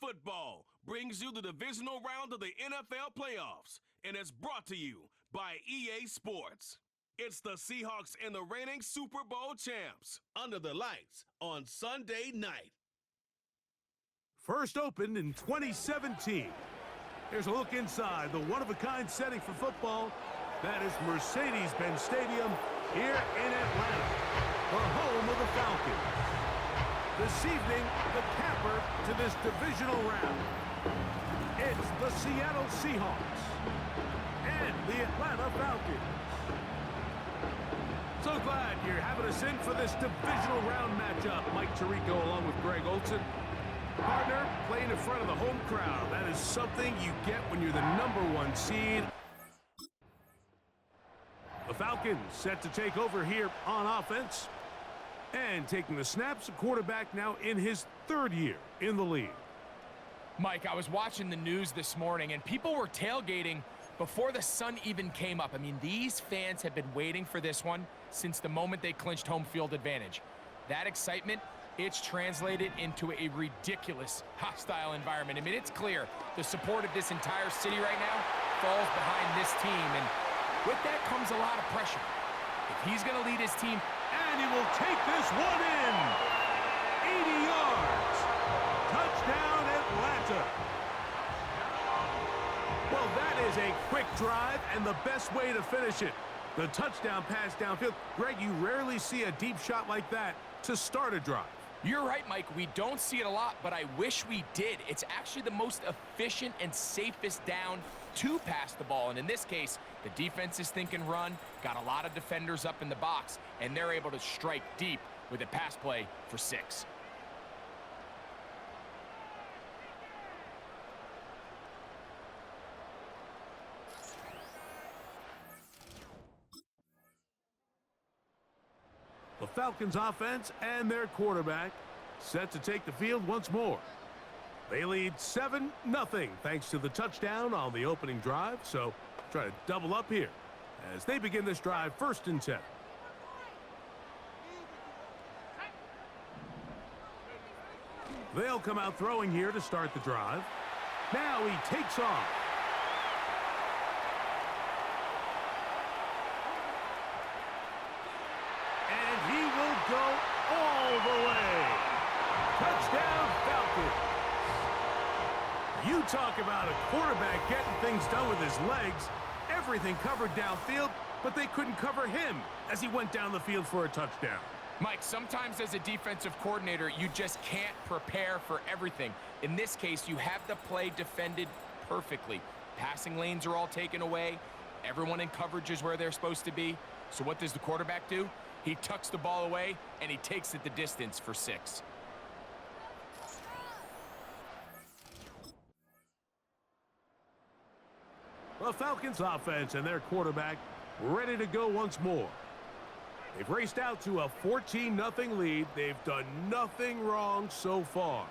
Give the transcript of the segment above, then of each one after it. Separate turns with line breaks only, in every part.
Football brings you the divisional round of the NFL playoffs, and it's brought to you by EA Sports. It's the Seahawks and the reigning Super Bowl champs under the lights on Sunday night.
First opened in 2017. Here's a look inside the one-of-a-kind setting for football. That is Mercedes-Benz Stadium here in Atlanta, the home of the Falcons. This evening, the capper to this divisional round. It's the Seattle Seahawks and the Atlanta Falcons. So glad you're having us in for this divisional round matchup. Mike Tirico along with Greg Olson. Partner, playing in front of the home crowd. That is something you get when you're the #1 seed. The Falcons set to take over here on offense. And taking the snaps, a quarterback now in his 3rd year in the league.
Mike, I was watching the news this morning, and people were tailgating before the sun even came up. I mean, these fans have been waiting for this one since the moment they clinched home field advantage. That excitement, it's translated into a ridiculous, hostile environment. I mean, it's clear the support of this entire city right now falls behind this team, and with that comes a lot of pressure. If he's going to lead his team,
and he will take this one in. 80 yards. Touchdown, Atlanta. Well, that is a quick drive and the best way to finish it. The touchdown pass downfield. Greg, you rarely see a deep shot like that to start a drive.
You're right, Mike. We don't see it a lot, but I wish we did. It's actually the most efficient and safest down to pass the ball. And in this case, the defense is thinking run, got a lot of defenders up in the box, and they're able to strike deep with a pass play for 6.
The Falcons offense and their quarterback set to take the field once more. They lead 7-0 thanks to the touchdown on the opening drive, so try to double up here as they begin this drive 1st and 10. They'll come out throwing here to start the drive. Now he takes off. And he will go all the way. Touchdown, Falcons. You talk about a quarterback getting things done with his legs. Everything covered downfield, but they couldn't cover him as he went down the field for a touchdown.
Mike, sometimes as a defensive coordinator, you just can't prepare for everything. In this case, you have the play defended perfectly. Passing lanes are all taken away. Everyone in coverage is where they're supposed to be. So what does the quarterback do? He tucks the ball away, and he takes it the distance for 6.
The Falcons offense and their quarterback ready to go once more. They've raced out to a 14-0 lead. They've done nothing wrong so far.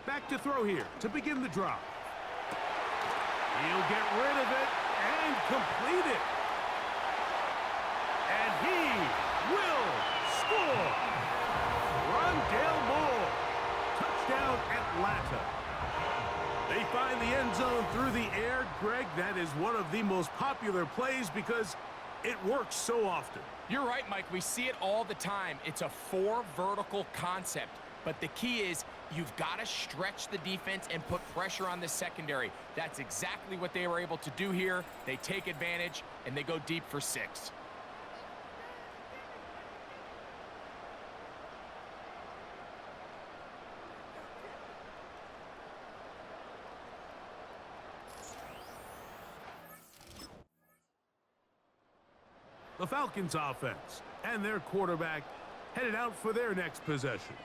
Back to throw here to begin the drive. He'll get rid of it and complete it. And he will score. Rondale Moore. Touchdown, Atlanta. They find the end zone through the air. Greg, that is one of the most popular plays because it works so often.
You're right, Mike. We see it all the time. It's a 4 vertical concept. But the key is you've got to stretch the defense and put pressure on the secondary. That's exactly what they were able to do here. They take advantage, and they go deep for 6.
The Falcons offense and their quarterback headed out for their next possession.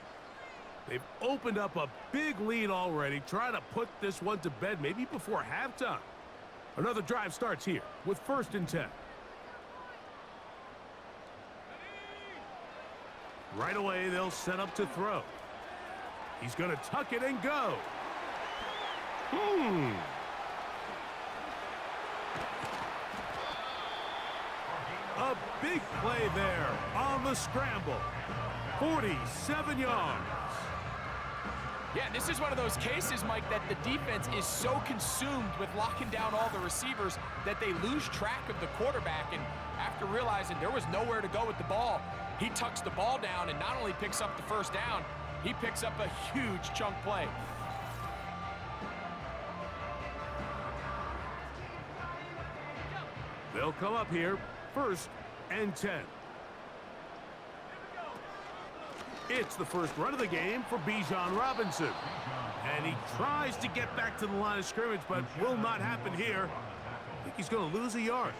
They've opened up a big lead already, trying to put this one to bed maybe before halftime. Another drive starts here with 1st and 10. Right away, they'll set up to throw. He's going to tuck it and go. A big play there on the scramble. 47 yards.
Yeah, this is one of those cases, Mike, that the defense is so consumed with locking down all the receivers that they lose track of the quarterback. And after realizing there was nowhere to go with the ball, he tucks the ball down and not only picks up the first down, he picks up a huge chunk play.
They'll come up here, 1st and 10. It's the first run of the game for Bijan Robinson. And he tries to get back to the line of scrimmage, but will not happen here. I think he's going to lose a yard.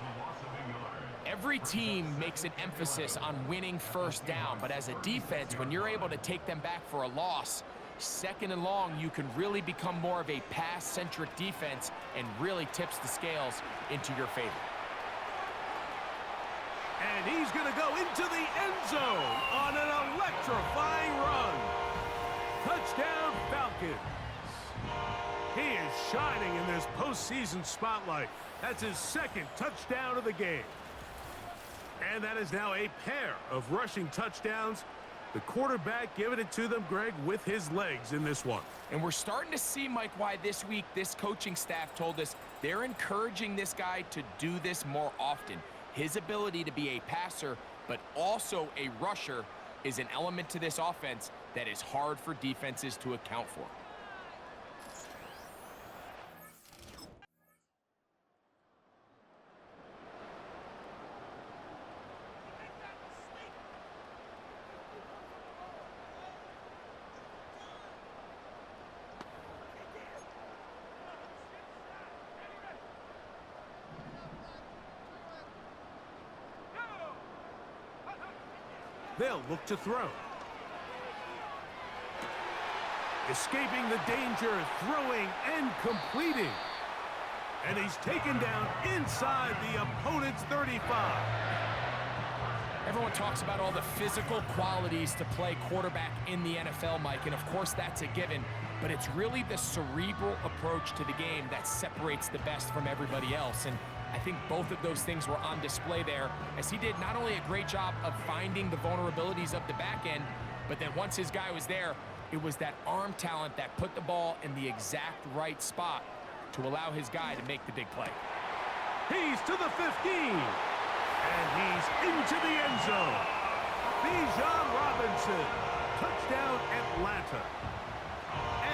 Every team makes an emphasis on winning first down, but as a defense, when you're able to take them back for a loss, 2nd and long, you can really become more of a pass-centric defense and really tips the scales into your favor.
And he's going to go into the end zone on an electrifying run. Touchdown, Falcons. He is shining in this postseason spotlight. That's his 2nd touchdown of the game. And that is now a pair of rushing touchdowns. The quarterback giving it to them, Greg, with his legs in this one.
And we're starting to see, Mike, why this week this coaching staff told us they're encouraging this guy to do this more often. His ability to be a passer, but also a rusher, is an element to this offense that is hard for defenses to account for.
They'll look to throw. Escaping the danger, throwing and completing. And he's taken down inside the opponent's 35.
Everyone talks about all the physical qualities to play quarterback in the NFL, Mike, and of course that's a given, but it's really the cerebral approach to the game that separates the best from everybody else. And I think both of those things were on display there, as he did not only a great job of finding the vulnerabilities of the back end, but then once his guy was there, it was that arm talent that put the ball in the exact right spot to allow his guy to make the big play.
He's to the 15, and he's into the end zone. Bijan Robinson, touchdown Atlanta.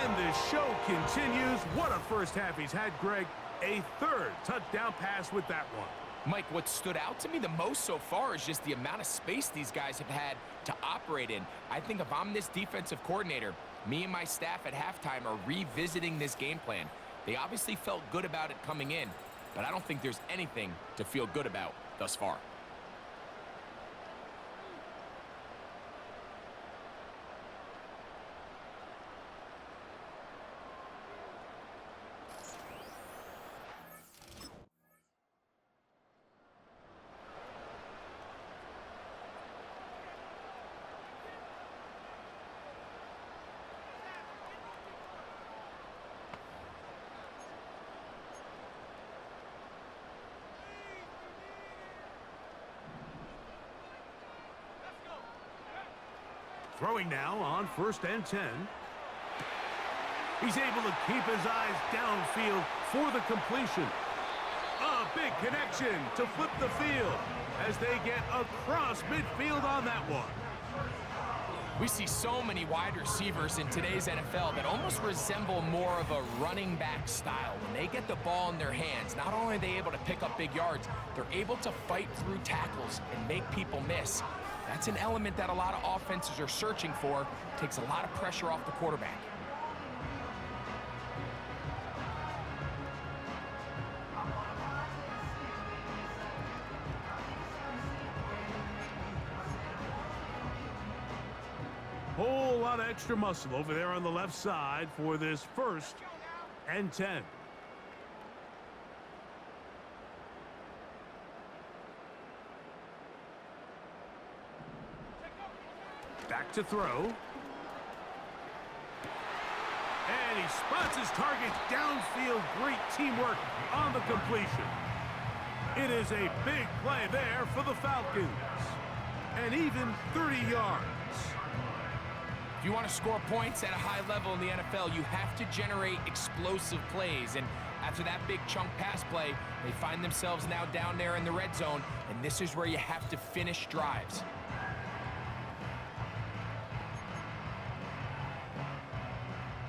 And the show continues. What a first half he's had, Greg. A 3rd touchdown pass with that one.
Mike, what stood out to me the most so far is just the amount of space these guys have had to operate in. I think if I'm this defensive coordinator, me and my staff at halftime are revisiting this game plan. They obviously felt good about it coming in, but I don't think there's anything to feel good about thus far.
Throwing now on 1st and 10. He's able to keep his eyes downfield for the completion. A big connection to flip the field as they get across midfield on that one.
We see so many wide receivers in today's NFL that almost resemble more of a running back style. When they get the ball in their hands, not only are they able to pick up big yards, they're able to fight through tackles and make people miss. That's an element that a lot of offenses are searching for. Takes a lot of pressure off the quarterback.
Whole lot of extra muscle over there on the left side for this 1st and 10. Back to throw. And he spots his target downfield. Great teamwork on the completion. It is a big play there for the Falcons. And even 30 yards.
If you want to score points at a high level in the NFL, you have to generate explosive plays. And after that big chunk pass play, they find themselves now down there in the red zone, and this is where you have to finish drives.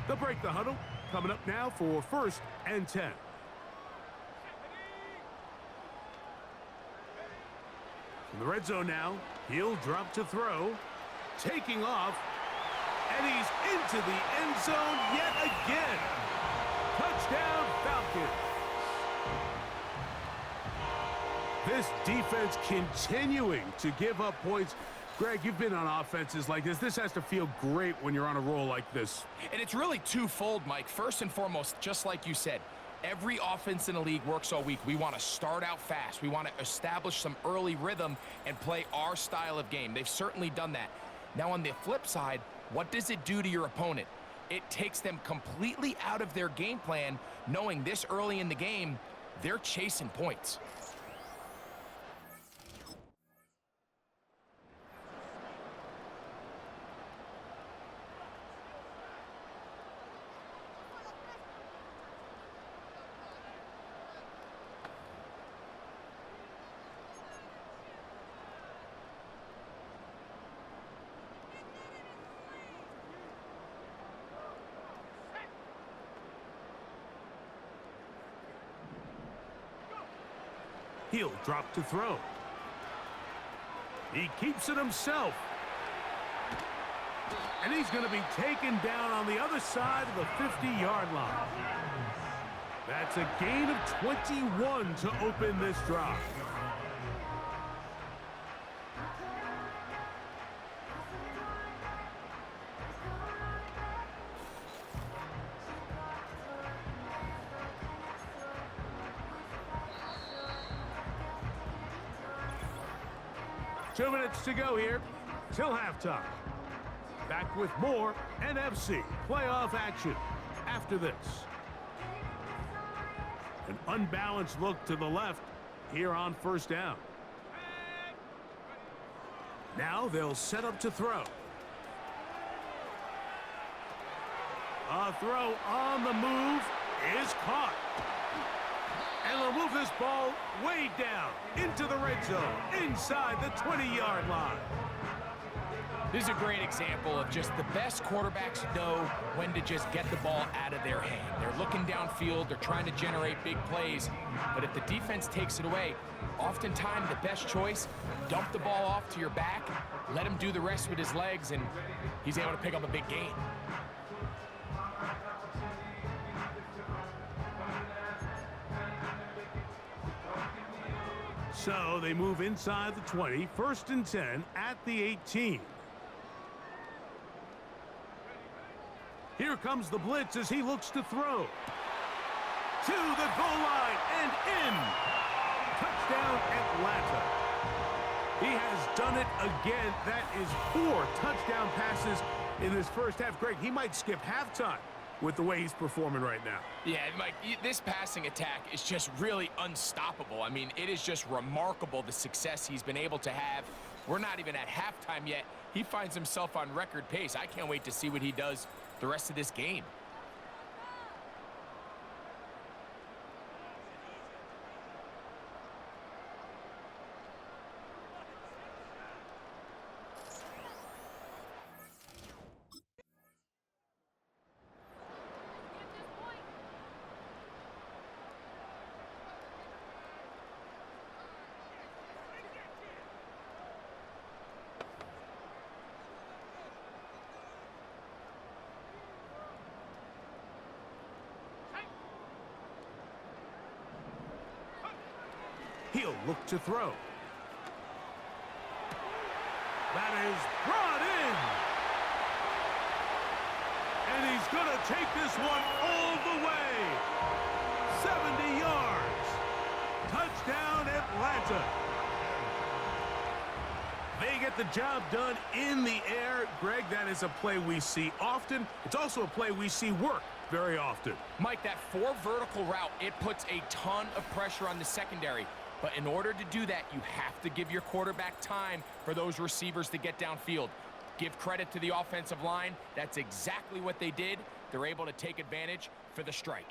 They'll break the huddle. Coming up now for 1st and 10. In the red zone now, he'll drop to throw. Taking off. And he's into the end zone yet again. Touchdown, Falcons. This defense continuing to give up points. Greg, you've been on offenses like this. This has to feel great when you're on a roll like this.
And it's really twofold, Mike. First and foremost, just like you said, every offense in the league works all week. We want to start out fast. We want to establish some early rhythm and play our style of game. They've certainly done that. Now, on the flip side, what does it do to your opponent? It takes them completely out of their game plan, knowing this early in the game, they're chasing points.
He'll drop to throw. He keeps it himself. And he's going to be taken down on the other side of the 50-yard line. That's a gain of 21 to open this drive. Two minutes to go here till halftime. Back with more NFC playoff action after this. An unbalanced look to the left here on 1st down. Now they'll set up to throw. A throw on the move is caught. And they'll move this ball way down into the red zone, inside the 20-yard line.
This is a great example of just the best quarterbacks know when to just get the ball out of their hand. They're looking downfield, they're trying to generate big plays, but if the defense takes it away, oftentimes the best choice, dump the ball off to your back, let him do the rest with his legs, and he's able to pick up a big gain.
So they move inside the 20, 1st and 10 at the 18. Here comes the blitz as he looks to throw. To the goal line and in. Touchdown, Atlanta. He has done it again. That is 4 touchdown passes in this first half. Greg, he might skip halftime with the way he's performing right now.
Yeah, Mike, this passing attack is just really unstoppable. I mean, it is just remarkable the success he's been able to have. We're not even at halftime yet. He finds himself on record pace. I can't wait to see what he does the rest of this game.
He'll look to throw. That is brought in. And he's going to take this one all the way. 70 yards. Touchdown, Atlanta. They get the job done in the air. Greg, that is a play we see often. It's also a play we see work very often.
Mike, that 4 vertical route, it puts a ton of pressure on the secondary. But in order to do that, you have to give your quarterback time for those receivers to get downfield. Give credit to the offensive line. That's exactly what they did. They're able to take advantage for the strike.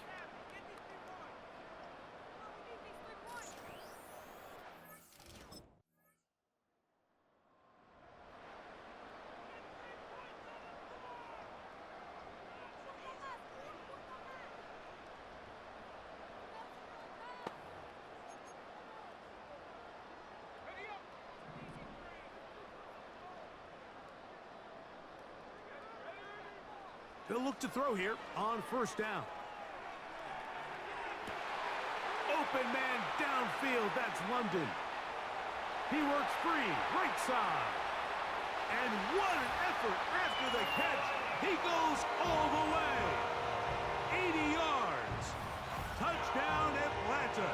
They'll look to throw here on first down. Open man downfield. That's London. He works free, right side. And what an effort after the catch. He goes all the way. 80 yards. Touchdown, Atlanta.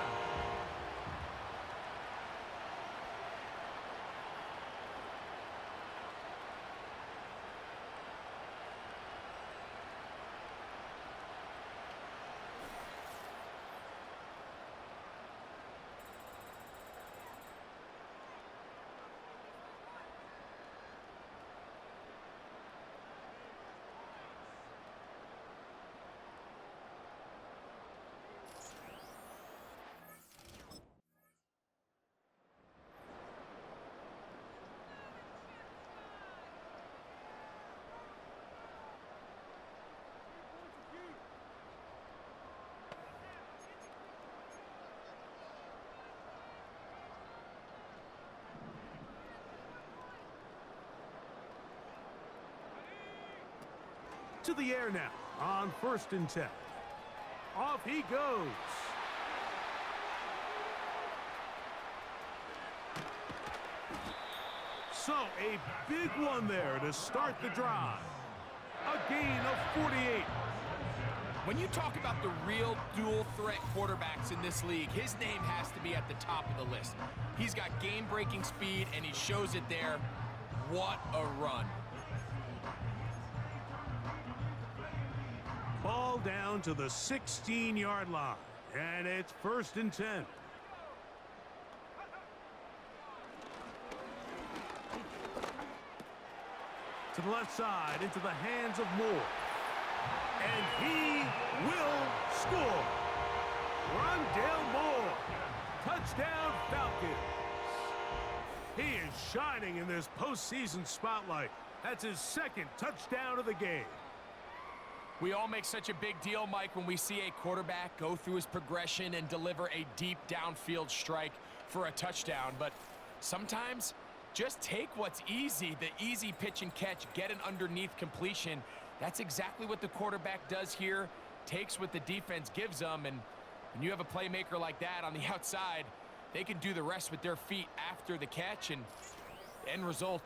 To the air now on 1st and 10. Off he goes. So a big one there to start the drive. A gain of 48.
When you talk about the real dual threat quarterbacks in this league, his name has to be at the top of the list. He's got game-breaking speed, and he shows it there. What a run.
Ball down to the 16-yard line, and it's 1st and 10. To the left side, into the hands of Moore. And he will score. Rondale Moore. Touchdown, Falcons. He is shining in this postseason spotlight. That's his 2nd touchdown of the game.
We all make such a big deal, Mike, when we see a quarterback go through his progression and deliver a deep downfield strike for a touchdown. But sometimes, just take what's easy, the easy pitch and catch, get an underneath completion. That's exactly what the quarterback does here, takes what the defense gives them, and when you have a playmaker like that on the outside, they can do the rest with their feet after the catch, and the end result.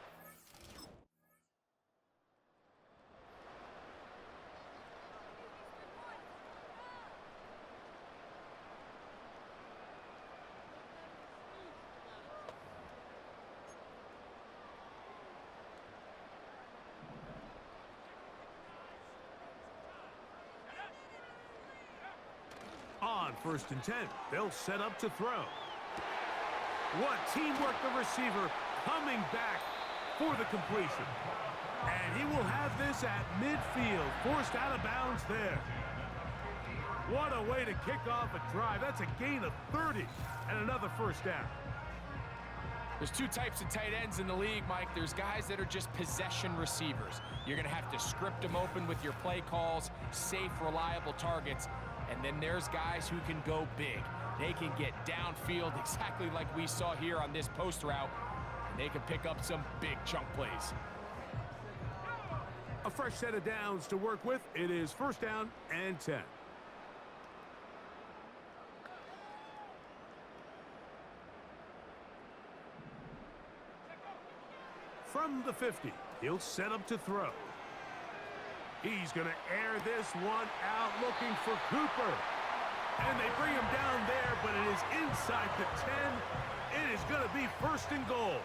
On 1st and 10, they'll set up to throw. What teamwork, the receiver coming back for the completion. And he will have this at midfield, forced out of bounds there. What a way to kick off a drive. That's a gain of 30 and another 1st down.
There's two types of tight ends in the league, Mike. There's guys that are just possession receivers. You're going to have to script them open with your play calls, safe, reliable targets. And then there's guys who can go big. They can get downfield exactly like we saw here on this post route. And they can pick up some big chunk plays.
A fresh set of downs to work with. It is 1st down and 10. From the 50, he'll set up to throw. He's going to air this one out, looking for Cooper. And they bring him down there, but it is inside the 10. It is going to be 1st and goal.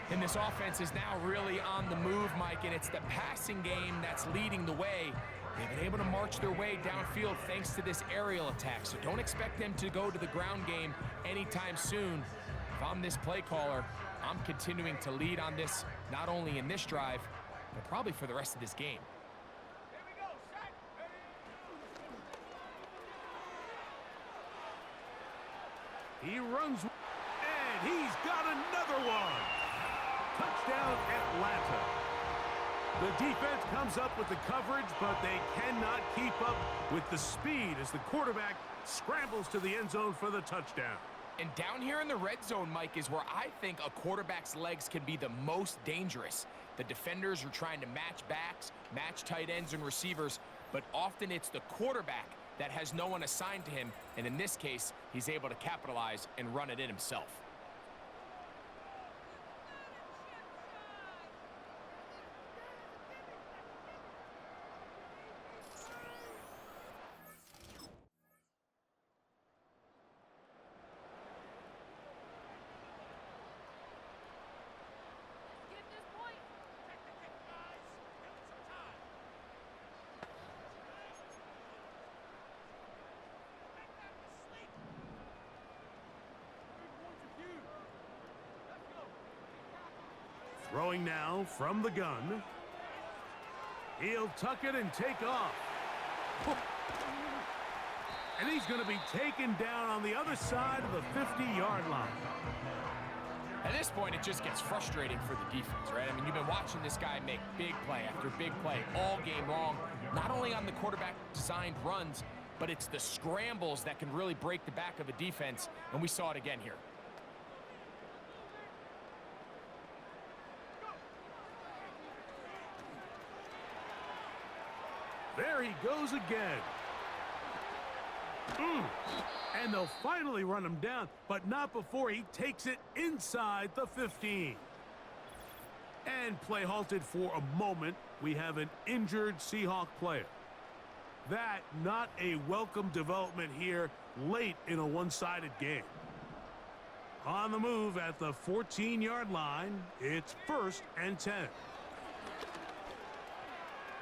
And this offense is now really on the move, Mike, and it's the passing game that's leading the way. They've been able to march their way downfield thanks to this aerial attack, so don't expect them to go to the ground game anytime soon. If I'm this play caller, I'm continuing to lead on this, not only in this drive, but probably for the rest of this game.
He runs, and he's got another one. Touchdown, Atlanta. The defense comes up with the coverage, but they cannot keep up with the speed as the quarterback scrambles to the end zone for the touchdown.
And down here in the red zone, Mike, is where I think a quarterback's legs can be the most dangerous. The defenders are trying to match backs, match tight ends and receivers, but often it's the quarterback that has no one assigned to him, and in this case, he's able to capitalize and run it in himself.
Throwing now from the gun. He'll tuck it and take off. And he's going to be taken down on the other side of the 50-yard line.
At this point, it just gets frustrating for the defense, right? I mean, you've been watching this guy make big play after big play all game long, not only on the quarterback-designed runs, but it's the scrambles that can really break the back of a defense, and we saw it again here.
There he goes again. And they'll finally run him down, but not before he takes it inside the 15. And play halted for a moment. We have an injured Seahawk player. That not a welcome development here late in a one-sided game. On the move at the 14-yard line, it's 1st and 10.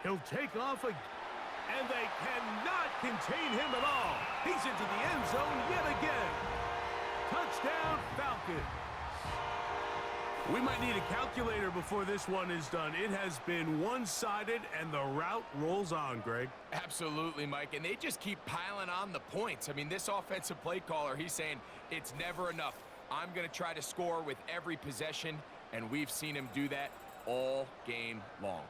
He'll take off again. And they cannot contain him at all. He's into the end zone yet again. Touchdown, Falcons. We might need a calculator before this one is done. It has been one-sided, and the route rolls on, Greg.
Absolutely, Mike, and they just keep piling on the points. I mean, this offensive play caller, he's saying it's never enough. I'm going to try to score with every possession, and we've seen him do that all game long.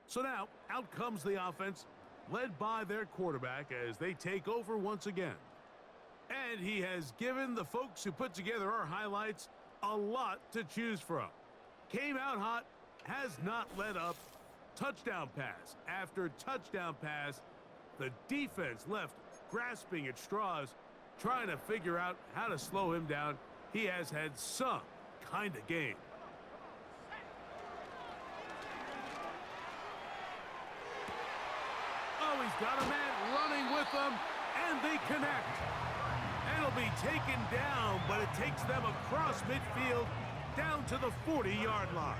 So now, out comes the offense, led by their quarterback as they take over once again. And he has given the folks who put together our highlights a lot to choose from. Came out hot, has not let up. Touchdown pass after touchdown pass. The defense left grasping at straws, trying to figure out how to slow him down. He has had some kind of game. He's got a man running with them, and they connect. And it'll be taken down, but it takes them across midfield down to the 40-yard line.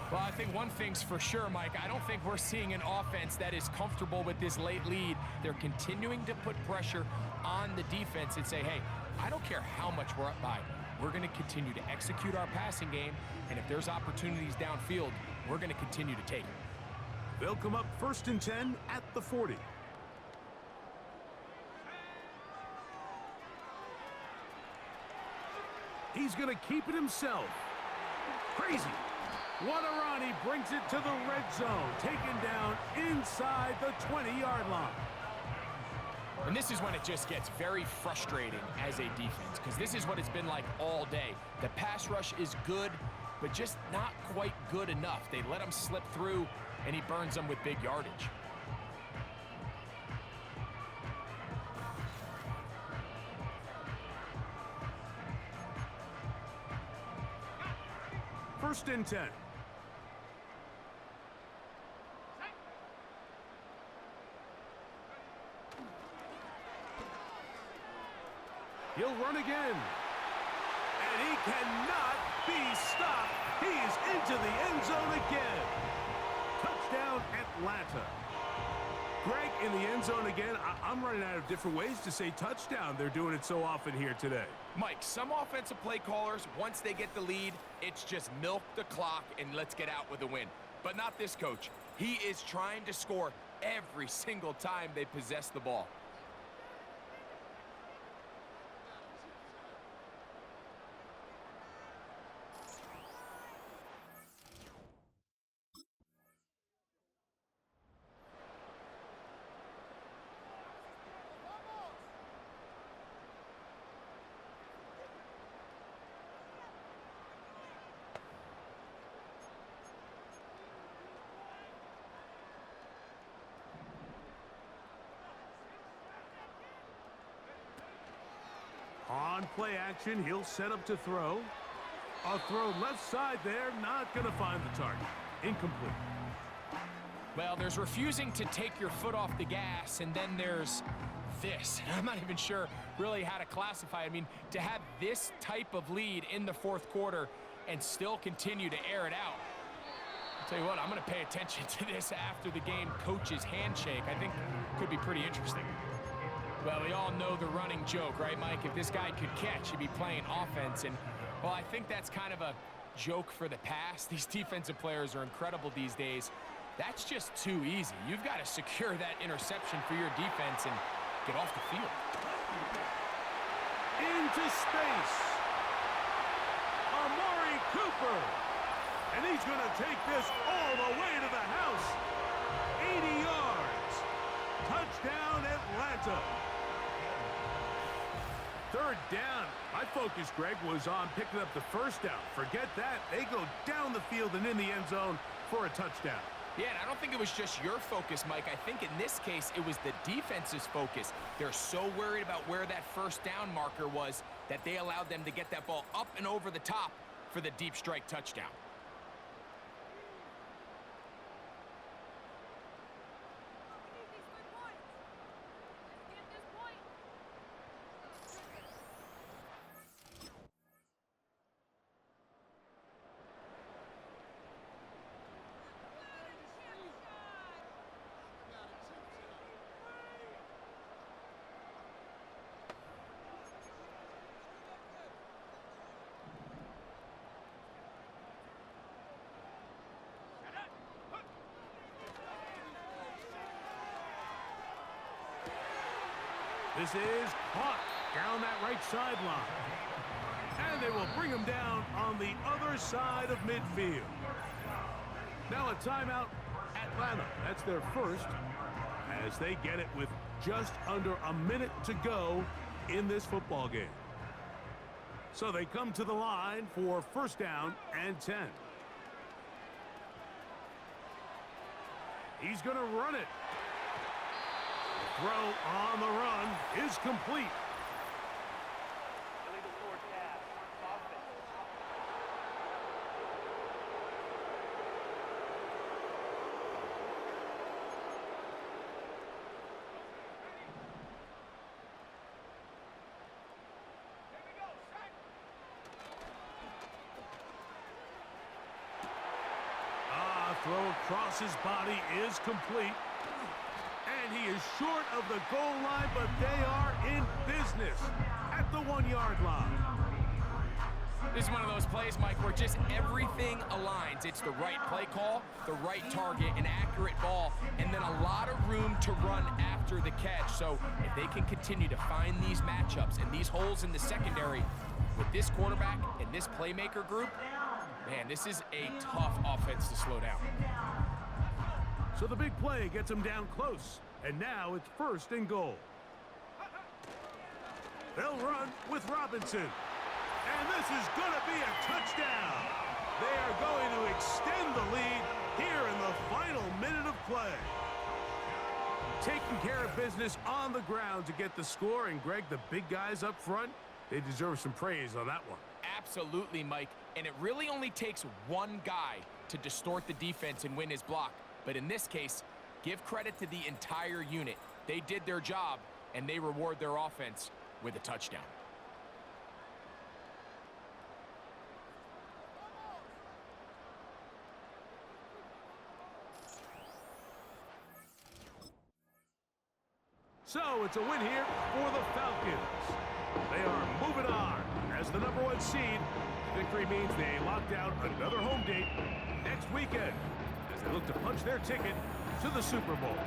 Well, I think one thing's for sure, Mike. I don't think we're seeing an offense that is comfortable with this late lead. They're continuing to put pressure on the defense and say, hey, I don't care how much we're up by. We're going to continue to execute our passing game, and if there's opportunities downfield, we're going to continue to take it.
They'll come up 1st and 10 at the 40. He's going to keep it himself. Crazy. What a run. He brings it to the red zone. Taken down inside the 20-yard line.
And this is when it just gets very frustrating as a defense, because this is what it's been like all day. The pass rush is good, but just not quite good enough. They let him slip through, and he burns them with big yardage.
First and 10. He'll run again. And he cannot be stopped. He is into the end zone again. Touchdown, Atlanta. Greg, in the end zone again. I'm running out of different ways to say touchdown. They're doing it so often here today.
Mike, some offensive play callers, once they get the lead, it's just milk the clock and let's get out with a win. But not this coach. He is trying to score every single time they possess the ball.
On play action, he'll set up to throw. A throw left side there, not going to find the target. Incomplete.
Well, there's refusing to take your foot off the gas, and then there's this. I'm not even sure really how to classify. I mean, to have this type of lead in the fourth quarter and still continue to air it out. I'll tell you what, I'm going to pay attention to this after the game coach's handshake. I think could be pretty interesting. Well, we all know the running joke, right, Mike? If this guy could catch, he'd be playing offense. And, well, I think that's kind of a joke for the past. These defensive players are incredible these days. That's just too easy. You've got to secure that interception for your defense and get off the field.
Into space. Amari Cooper. And he's going to take this all the way to the house. 80 yards. Touchdown, Atlanta. Third down. My focus, Greg, was on picking up the first down. Forget that. They go down the field and in the end zone for a touchdown.
Yeah, and I don't think it was just your focus, Mike. I think in this case, it was the defense's focus. They're so worried about where that first down marker was that they allowed them to get that ball up and over the top for the deep strike touchdown.
This is caught down that right sideline. And they will bring him down on the other side of midfield. Now a timeout, Atlanta. That's their first, as they get it with just under a minute to go in this football game. So they come to the line for first down and 10. He's going to run it. Throw on the run is complete. Throw across his body is complete. And he is short of the goal line, but they are in business at the 1-yard line.
This is one of those plays, Mike, where just everything aligns. It's the right play call, the right target, an accurate ball, and then a lot of room to run after the catch. So if they can continue to find these matchups and these holes in the secondary with this quarterback and this playmaker group, man, this is a tough offense to slow down.
So the big play gets him down close. And now it's first and goal. They'll run with Robinson. And this is going to be a touchdown. They are going to extend the lead here in the final minute of play. Taking care of business on the ground to get the score. And, Greg, the big guys up front, they deserve some praise on that one.
Absolutely, Mike. And it really only takes one guy to distort the defense and win his block. But in this case, give credit to the entire unit. They did their job, and they reward their offense with a touchdown.
So it's a win here for the Falcons. They are moving on as the #1 seed. Victory means they locked down another home date next weekend as they look to punch their ticket to the Super Bowl.